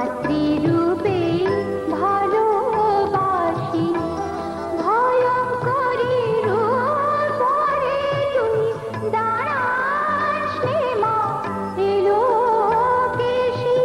মাতৃরূপে ভালোবাসি, ভয়ঙ্করী রূপ ধরে তুই দাঁড়াস রে মা এলোকেশী।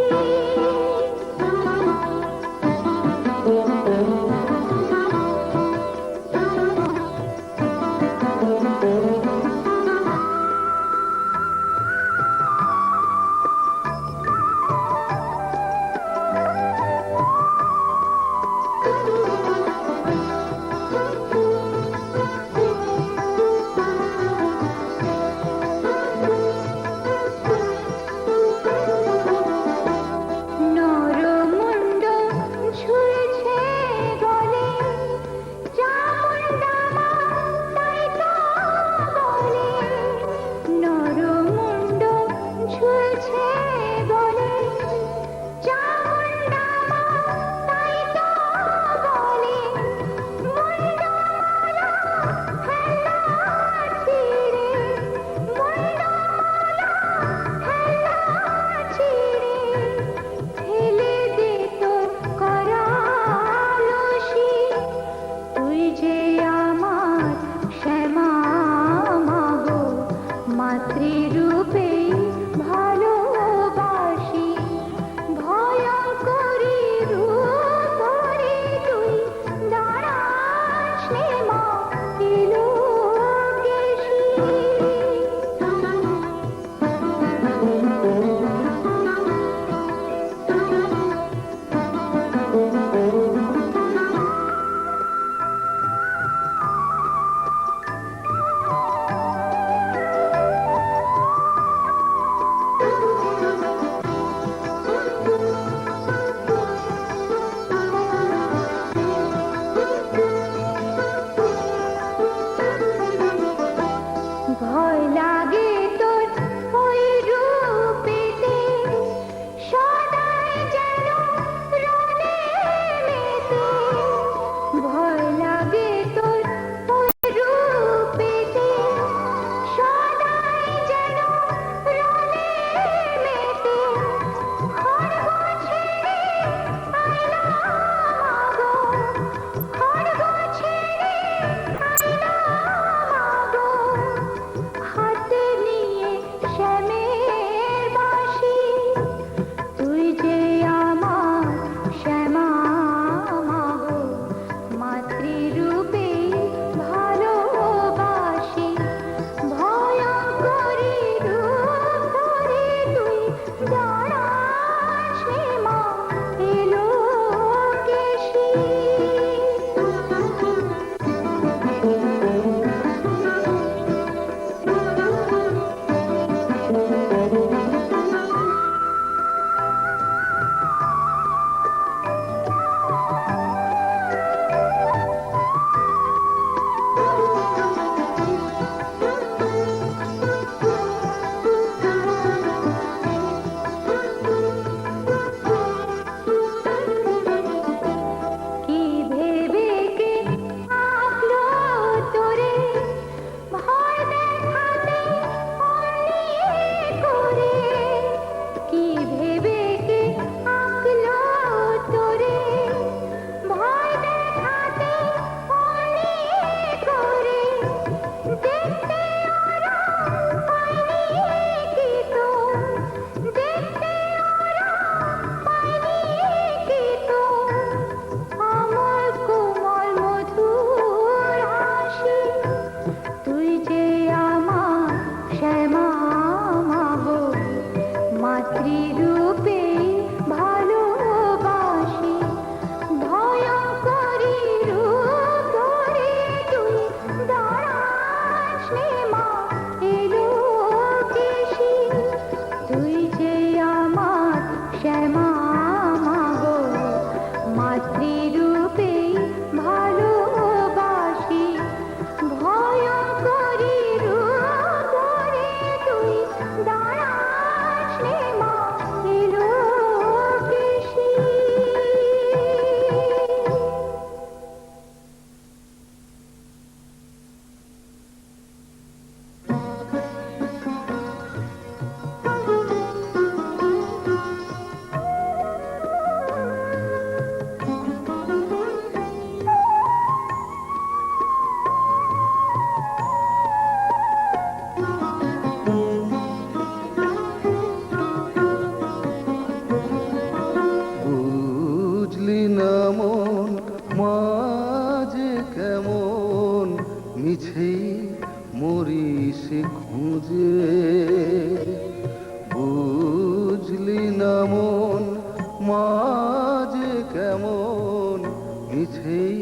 মিছেই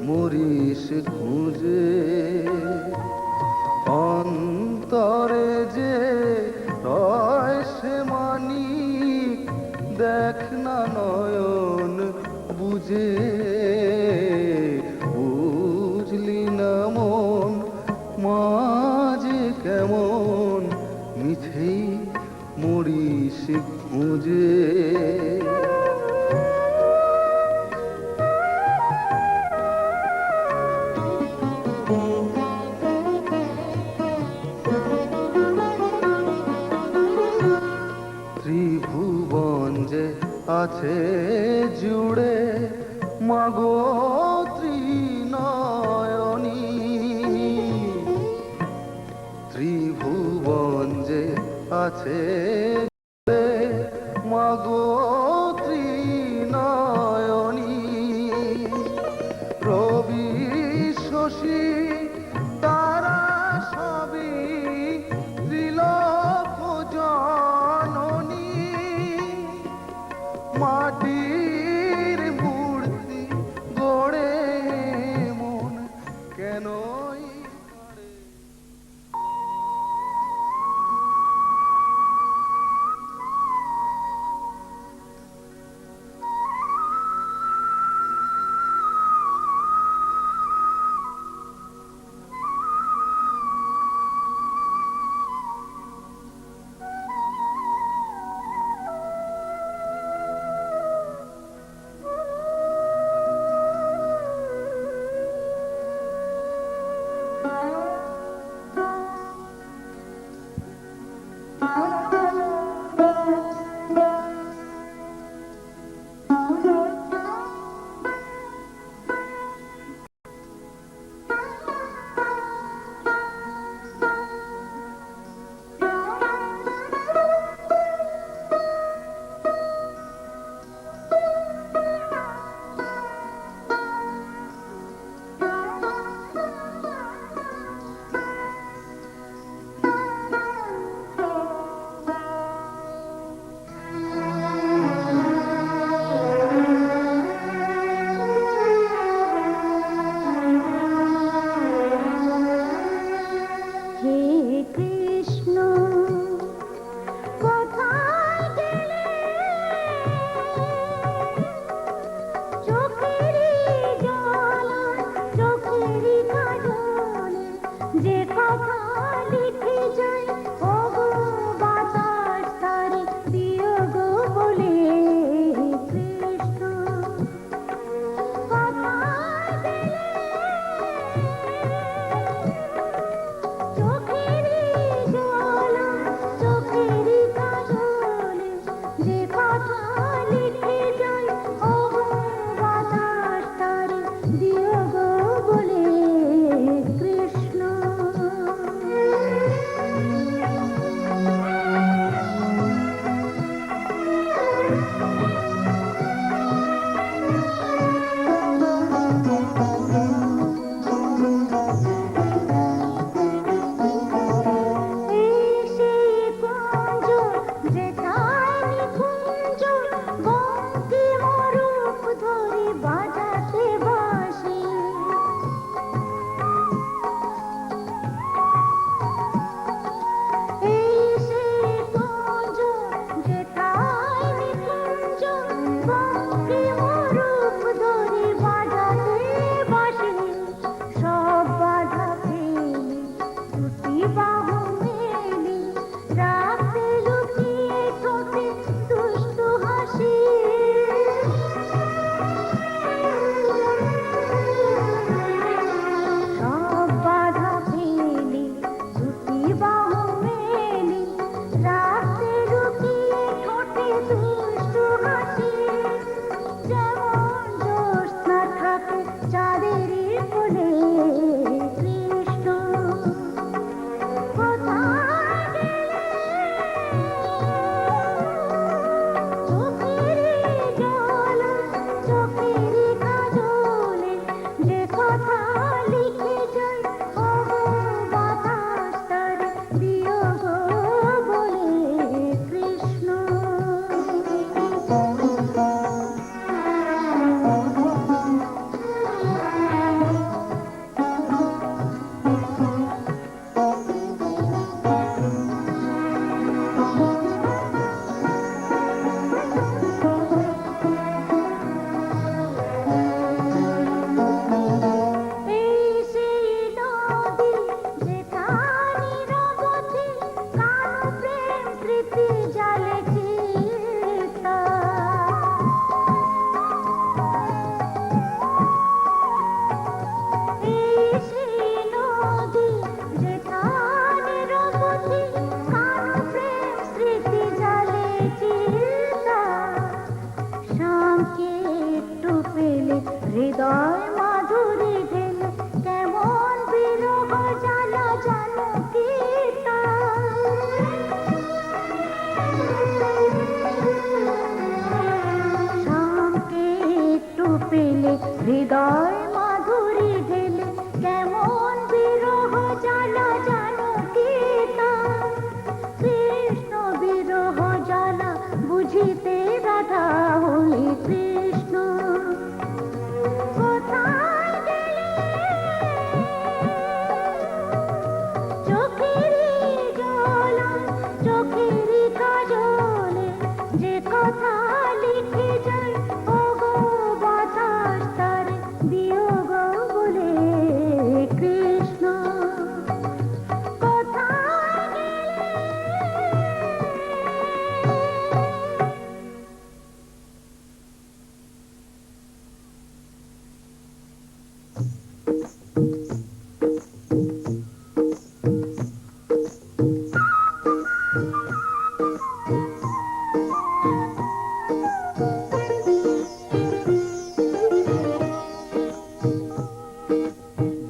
মরিস খুঁজে অন্তরে যে রয় সে মানিক দেখ না নয়ন বুঝে বুঝলি না মন মাঝে কেমন মিছেই মরিস খুঁজে ত্রিভুবন যে আছে জুড়ে মাগো ত্রিনয়নী ত্রিভুবন যে আছে জুড়ে মাগো ত্রিনয়নী রবি শশী তারা সবই ত্রিলোক জননী মাটির মূর্তি গড়ে মন কেনই করে হৃদয় মাধুরী ঢেলে কেমন বিরহ জ্বালা জানো কি শামকে একটু পেলে হৃদয় মাধুরী ঢেলে কেমন বিরহ জ্বালা জানো কি কৃষ্ণ বিরহ জ্বালা বুঝিতে রাধা হলে কৃষ্ণ কোথায় গেলে চোখেরই জল চোখেরই কাজলে যে কথা লিখে যায় ও গো বাতাস তারে দিও গো বলে কৃষ্ণ কোথায় গেলে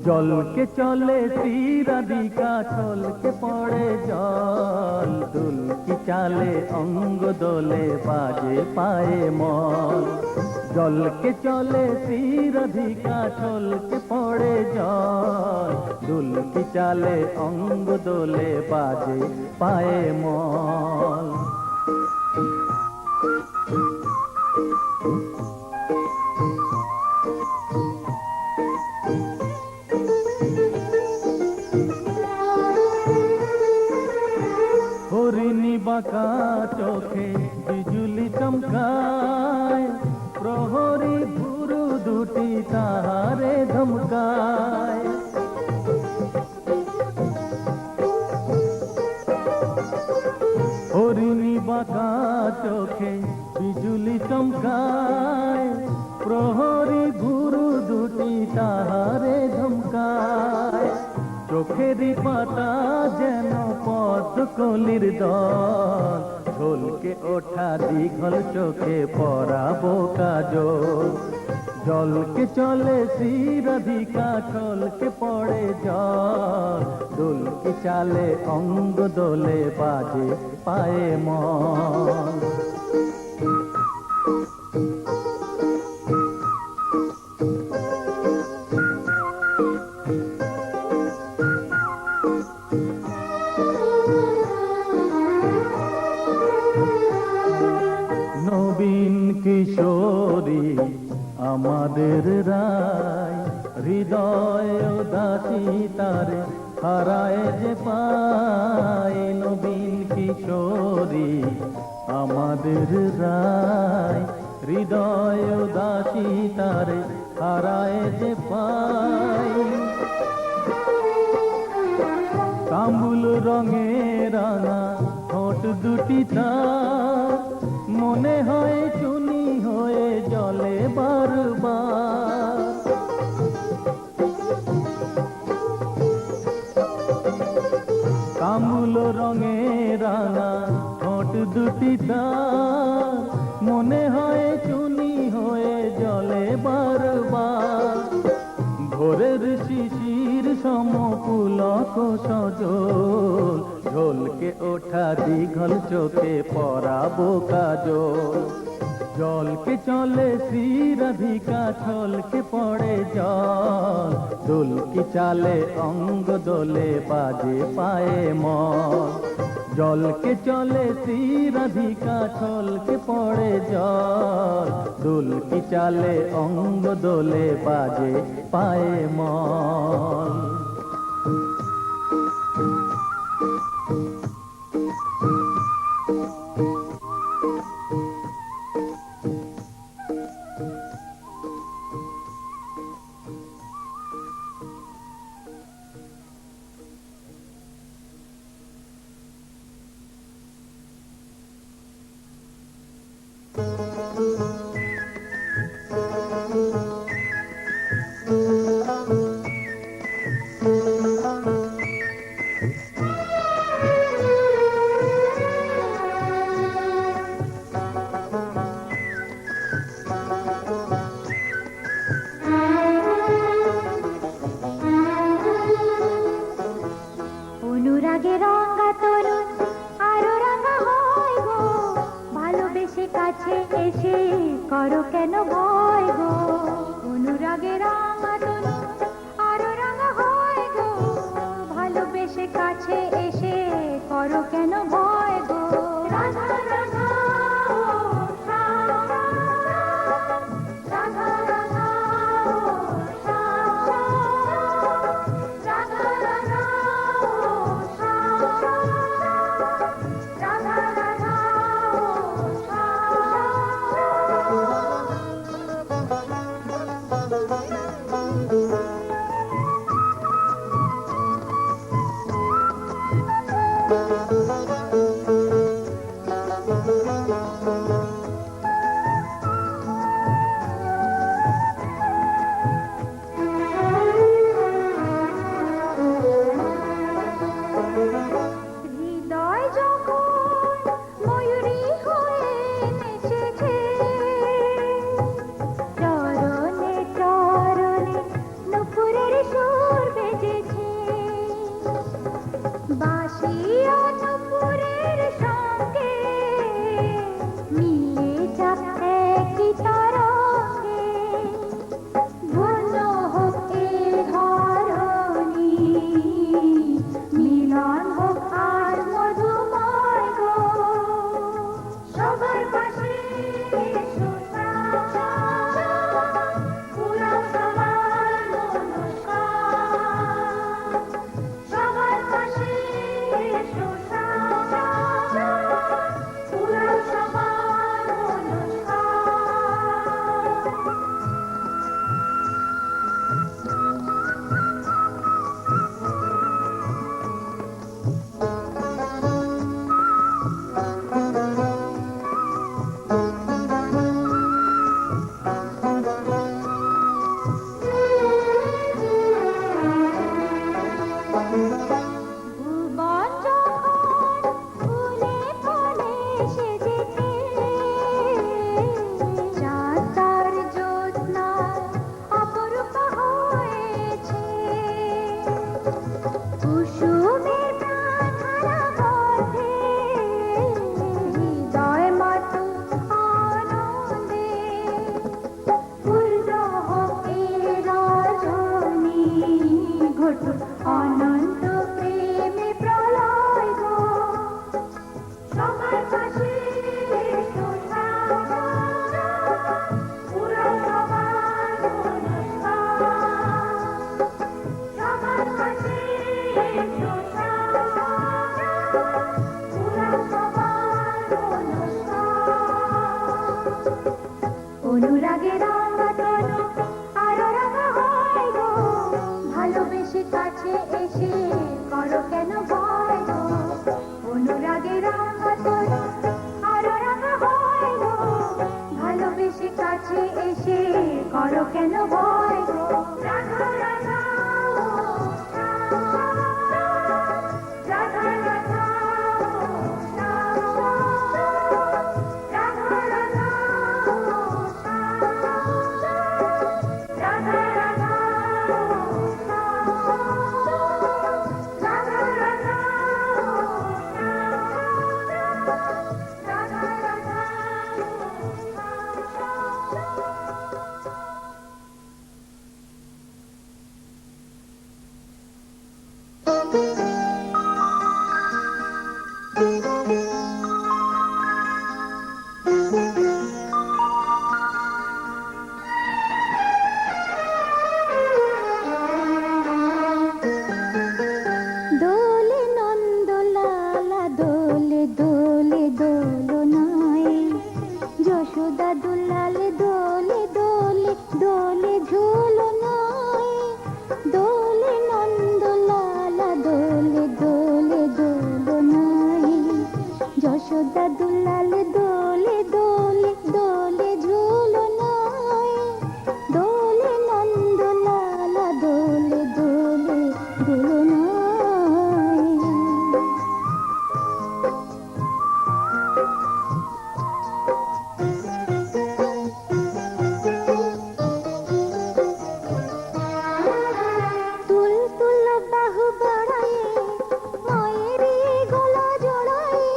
জলকে চলে শ্রী রাধিকা ছলকে পড়ে জল দুলকি চালে অঙ্গ দোলে বাজে পায়ে মল জলকে চলে শ্রী রাধিকা ছলকে পড়ে জল দুলকি চালে অঙ্গ দোলে বাজে পায়ে মল হরিণী বাঁকা চোখে বিজুলি চমকায় প্রহরী ভুরু দুটি তাহারে ধমকায় হরিণী বাঁকা চোখে বিজুলি চমকায় প্রহরী ভুরু দুটি তাহারে ধমকায় চোখেরই পাতা যেন পদ্ম কলির দল ঝলকে ওঠা দীঘল চোখে পরাবো কাজল জলকে চলে শ্রী রাধিকা ছলকে পড়ে জল দুলকি চালে অঙ্গ দোলে বাজে পায়ে মন নবীন কিশোরী আমাদের রায় হৃদয় উদাসী তারে হারায় যে পায় নবীন কিশোরী আমাদের রায় হৃদয় উদাসী তারে হারায় যে পায় কামুল রঙে রাঙা ঠোঁট দুটি তার মনে হয় চুনি হয়ে জলে বারবার কামুল রঙে রাঙা ঠোঁট দুটি তার মনে হয় চুনি হয়ে জলে বারবার ভোরের শিশির সমপুলক সজল ঝলকে ওঠা দীঘল চোখে পরাবো কাজল জলকে চলে শ্রী রাধিকা ছলকে পড়ে জল দুলকি চালে অঙ্গ দোলে বাজে পায়ে মল জলকে চলে শ্রী রাধিকা ছলকে পড়ে জল দুলকি চালে অঙ্গ দোলে বাজে পায়ে মল ঘটুক অনন্ত প্রেমে প্রলয় গো সবার পাশে এসো সারা, পুরো সবার মনস্কার। সবার পাশে এসো সারা, পুরো সবার মনস্কার। অনুরাগে রাঙা তনু আরো রাঙা হয় গো, ভালোবেসে কাছে এসে করো কেন ভয় গো। অনুরাগে রাঙা তনু আরো রাঙা হয় গো, ভালোবেসে কাছে এসে করো কেন ভয় গো। রাধা রাধা ও শ্যাম, রাধা রাধা ও শ্যাম, রাধা রাধা ও শ্যাম, রাধা রাধা ও শ্যাম, রাধা রাধা ও শ্যাম, রাধা রাধা দোলে নন্দলালা দোলে দোলে দোলনায়, যশোদা দুলাল দোলে দোলে দোলে ঝুলনায়। দোলে নন্দলালা দোলে দোলে দোলনায়, যশোদা দুলাল দোলে দোলে দোলে ঝুলনায়। দোলে নন্দলালা দোলে দোলে দোলনায়। তুল তুল বাহু বাড়ায়ে মায়েরই গলা জড়ায়ে,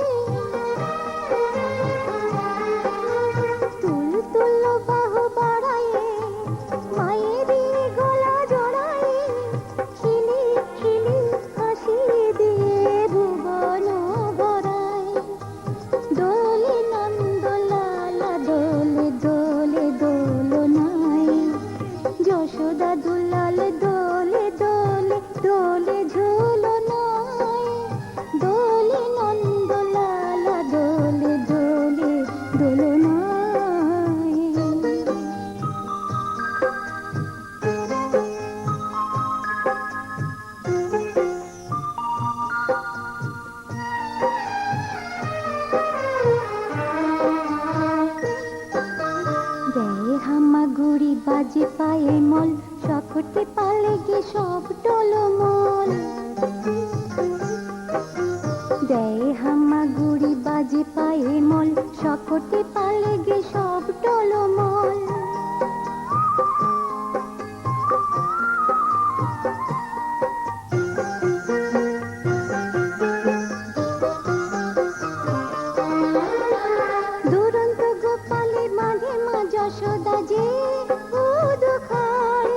তুল তুল বাহু বাড়ায়ে মায়েরই গলা জড়ায়ে। খিলি খিলি হাসি দিয়ে ভুবন ভরায়। দোলে নন্দলালা দোলে দোলে দোলনায়, যশোদা দুলাল দোলে দোলে দোলে ঝুলনায়। দোলে নন্দলালা দোলে দোলে দোলনায়। দেয় হামাগুড়ি বাজে পায়ে মল, সকটে পালে গে সব টলমল। দেয় হামাগুড়ি বাজে পায়ে মল, সকটে পালে গে সব টলমল। দুরন্ত গোপালের মাঝে মা যশোদা যে উদু খায়।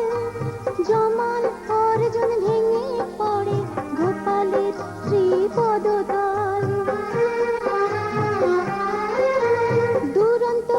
জমান অর্জুন ভেঙে পড়ে গোপালের শ্রীপদতল। দুরন্ত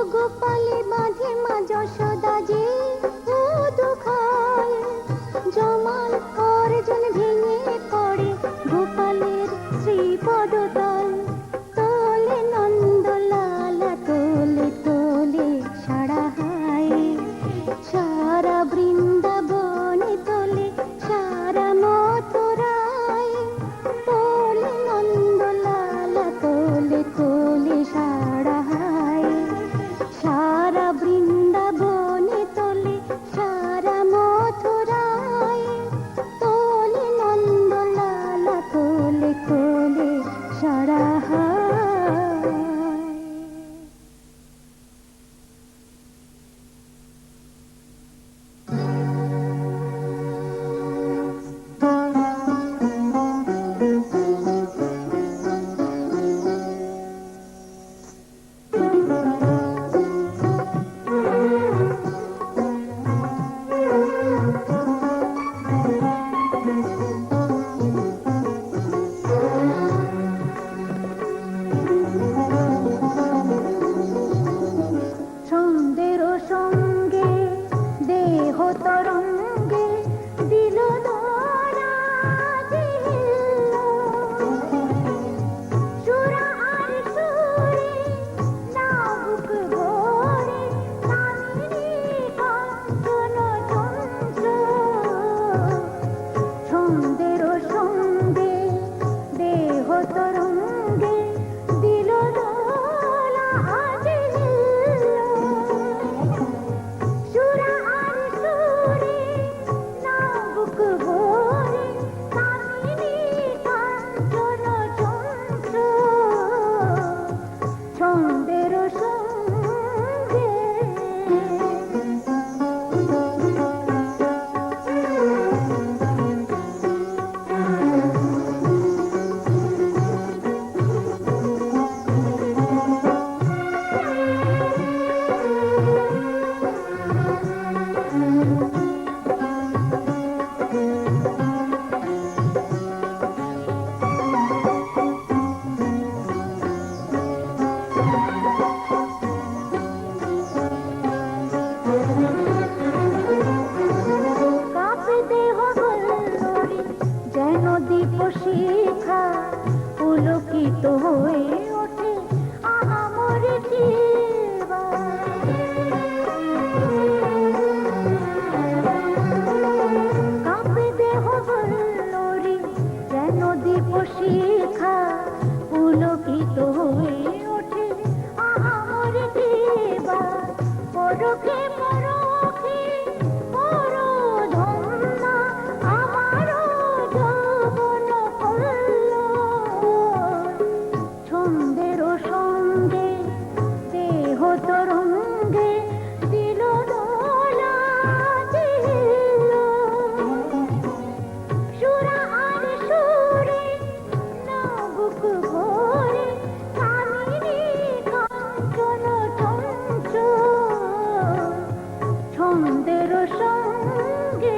ছন্দের সঙ্গে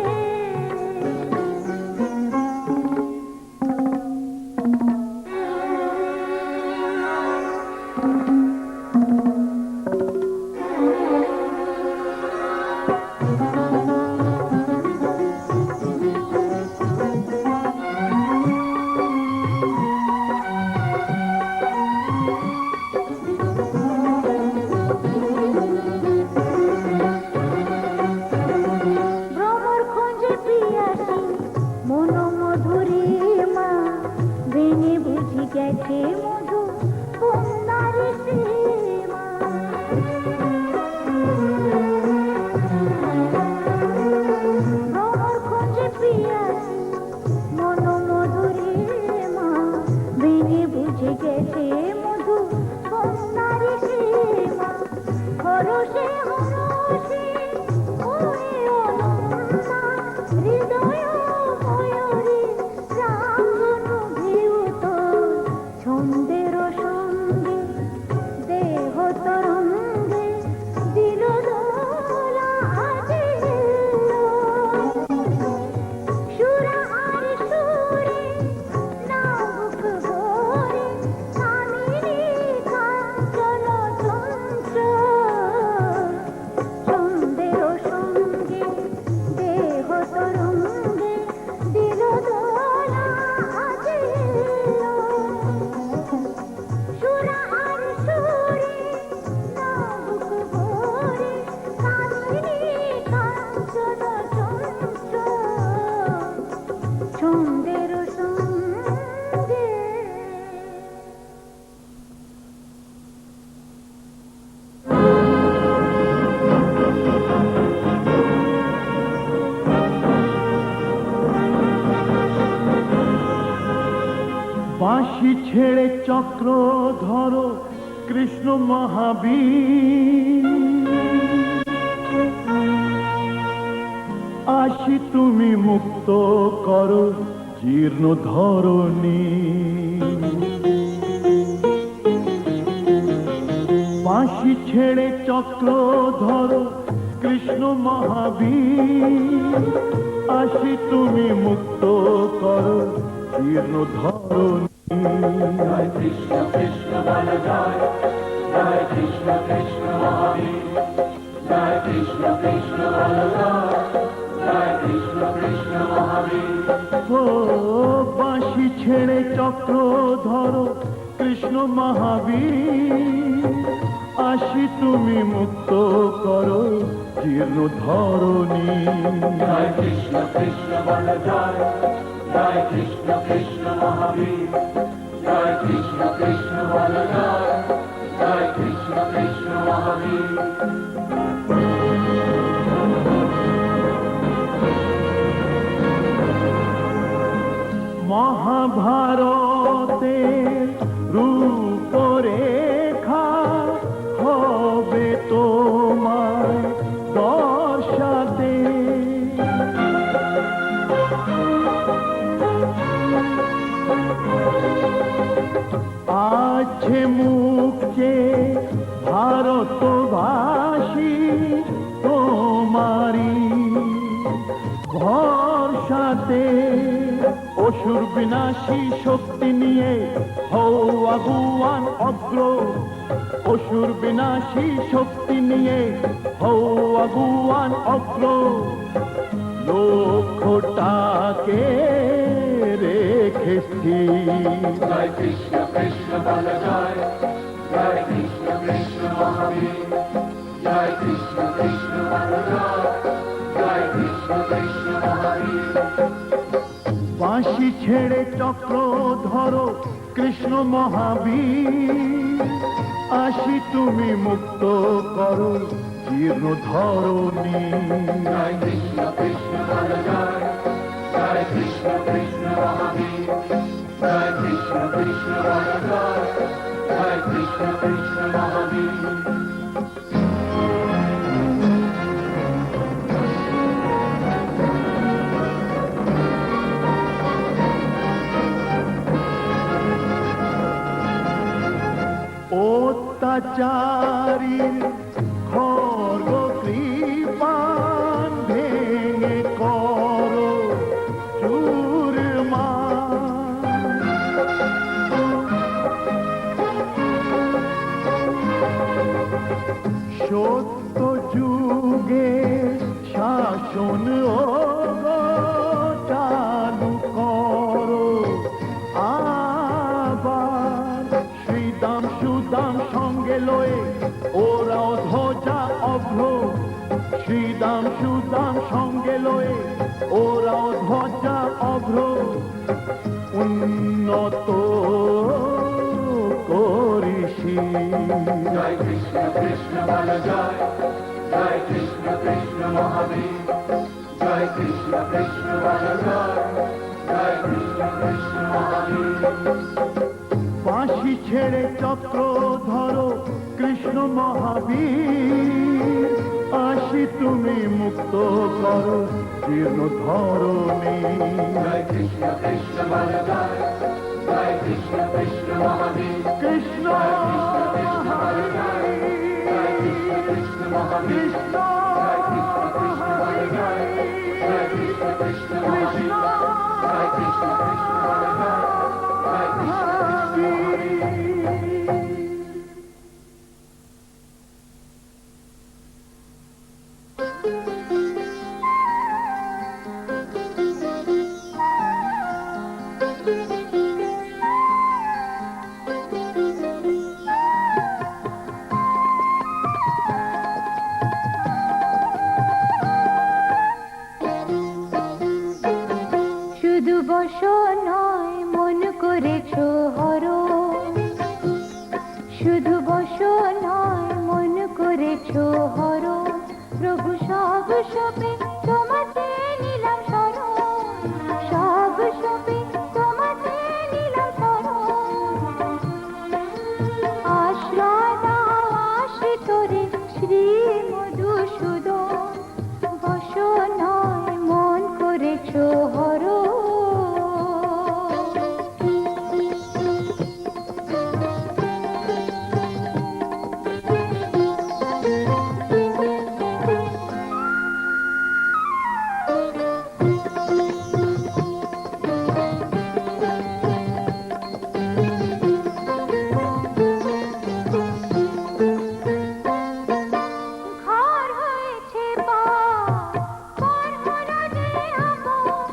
ভ্রমর খোঁজে পিয়াসী মনোমধুরী মা ভেঙে বুঝি গেছে মধু কন্যার সীমা ভ্রমর খোঁজে পিয়াসী মনোমধুরী মা ভেঙে বুঝে গেছে মধু কন্যার সীমা হরষে হরষে ওরে অনন্যা হৃদয় ময়ূরী প্রাঙ্গণ ভিউত ছন্দের সঙ্গে দেহ তরঙ্গে দিল দোলা আজি সুরা আর সুরে নাবুক ভরে কামিনী কাঞ্চন চঞ্চল ছন্দের সঙ্গে দেহ তরঙ্গে দিল দোলা আজি সুরা আর সুরে নাবুক ভরে কামিনী কাঞ্চন চঞ্চল ছন্দের সঙ্গে বাঁশি ছেড়ে চক্র ধরো কৃষ্ণ মহাবীর আসি তুমি মুক্ত করো জীর্ণ ধরণী বাঁশি ছেড়ে চক্র ধরো কৃষ্ণ মহাবীর আসি তুমি মুক্ত করো জীর্ণ ধরণী জয় কৃষ্ণ কৃষ্ণ বল জয় জয় কৃষ্ণ কৃষ্ণ মহাবীর জয় কৃষ্ণ কৃষ্ণ বল জয় জয় কৃষ্ণ কৃষ্ণ মহাবীর ও বাঁশি ছেড়ে চক্র ধরো কৃষ্ণ মহাবীর আসি তুমি মুক্ত করো জীর্ণ ধরণী জয় কৃষ্ণ কৃষ্ণ বল জয় জয় কৃষ্ণ কৃষ্ণ মহাবীর জয় কৃষ্ণ কৃষ্ণ বল জয় জয় কৃষ্ণ কৃষ্ণ মহাবীর মহাভারতে রূপরেখা হবে তোমার দর্শাতে আছে মুখে ভারতবাসী তোমারি ভরসাতে অসুর বিনাশী শক্তি নিয়ে হও আগুয়ান অগ্র অসুর বিনাশী শক্তি নিয়ে হও আগুয়ান অগ্র লক্ষ্যটাকে রেখে স্থির জয় কৃষ্ণ কৃষ্ণ বল জয় জয় কৃষ্ণ কৃষ্ণ মহাবীর জয় কৃষ্ণ কৃষ্ণ বল জয় জয় কৃষ্ণ কৃষ্ণ মহাবীর বাঁশি ছেড়ে চক্র ধরো কৃষ্ণ মহাবীর আসি তুমি মুক্ত করো জীর্ণ ধরণী জয় কৃষ্ণ কৃষ্ণ বল জয় জয় কৃষ্ণ কৃষ্ণ মহাবীর জয় কৃষ্ণ কৃষ্ণ বল জয় জয় কৃষ্ণ কৃষ্ণ মহাবীর অত্যাচারীর খর্গ কৃপা শ্রীদাম সুদাম সঙ্গে লয়ে ওরাও ধ্বজা অভ্র উন্নত করিসি। জয় কৃষ্ণ কৃষ্ণ বল জয়, জয় কৃষ্ণ কৃষ্ণ মহাবীর, জয় কৃষ্ণ কৃষ্ণ বল জয়, জয় কৃষ্ণ কৃষ্ণ মহাবীর। বাঁশি ছেড়ে চক্র ধরো কৃষ্ণ মহাবীর, আসি তুমি মুক্ত করো জীর্ণ ধরণী। জয় কৃষ্ণ কৃষ্ণ বল জয়, জয় কৃষ্ণ কৃষ্ণ মহাবীর, কৃষ্ণ কৃষ্ণ বল জয়, জয় কৃষ্ণ কৃষ্ণ মহাবীর, কৃষ্ণ জয় কৃষ্ণ কৃষ্ণ বল জয়, জয় কৃষ্ণ কৃষ্ণ মহাবীর, জয় কৃষ্ণ কৃষ্ণ বল জয়, জয় কৃষ্ণ কৃষ্ণ মহাবীর। শুধু বসো নয় মন করেছো হরণ, শুধু বসো নয় মন করেছো হরণ, প্রভু সব সবে তোমাতে নিলাম শরণ, সব সবে তোমাতে নিলাম শরণ। আশ্রয় দাও আশ্রিতরে শ্রী মধুসূদন, বসো নয় মন করেছো হরণ। ঘর হয়েছে পার হলো যে আপন,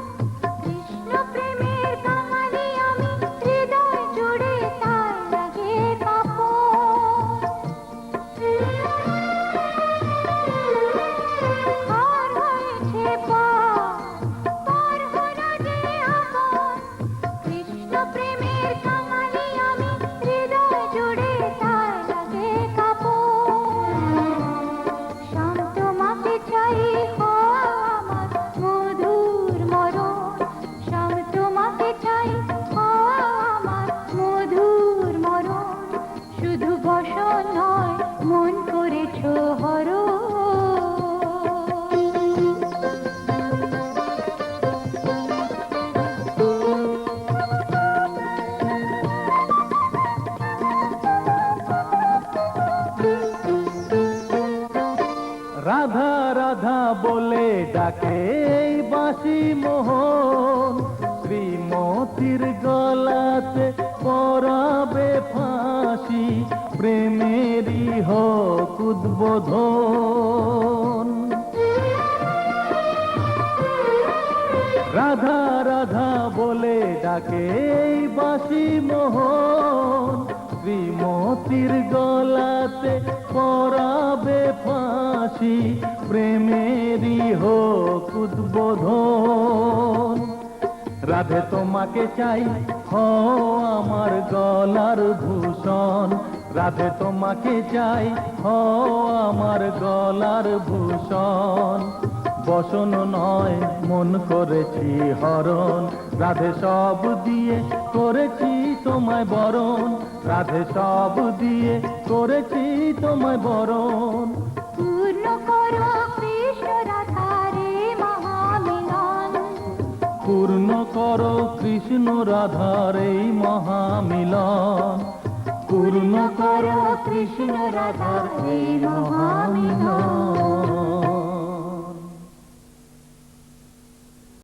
কৃষ্ণ প্রেমের কাঙালি আমি, হৃদয় জুড়ে তার লাগে কাঁপন। ঘর হয়েছে পার হলো যে আপন, কৃষ্ণ প্রেমের কাঙালি আমি, হৃদয় জুড়ে তার লাগে কাঁপন। শ্যাম তোমাকে চাই হও আমার মধুর মরণ, শ্যাম তোমাকে চাই হও আমার মধুর মরণ, শুধু বসো নয় মন করেছো হরণ। রাধা রাধা বলে ডাকে এই বাঁশি মোহন, শ্রীমতির গলাতে পরাবে ফাঁসি, প্রেমেরই হোক উদ্বোধন। রাধা রাধা বলে ডাকে এই বাঁশি মোহন, শ্রীমতির গলাতে পরাবে ফাঁসি, প্রেমেরই হোক উদ্বোধন। রাধে তোমাকে চাই হও আমার গলার ভূষণ, রাধে তোমাকে চাই হও আমার গলার ভূষণ। বসন নয় মন করেছি হরণ, রাধে সব দিয়ে করেছি তোমায় বরণ, রাধে সব দিয়ে করেছি তোমায় বরণ। পূর্ণ করো কৃষ্ণ রাধারে মহামিলন, পূর্ণ করো কৃষ্ণ রাধার এই মহামিলন, পূর্ণ করো কৃষ্ণ রাধার এই মহামিলন।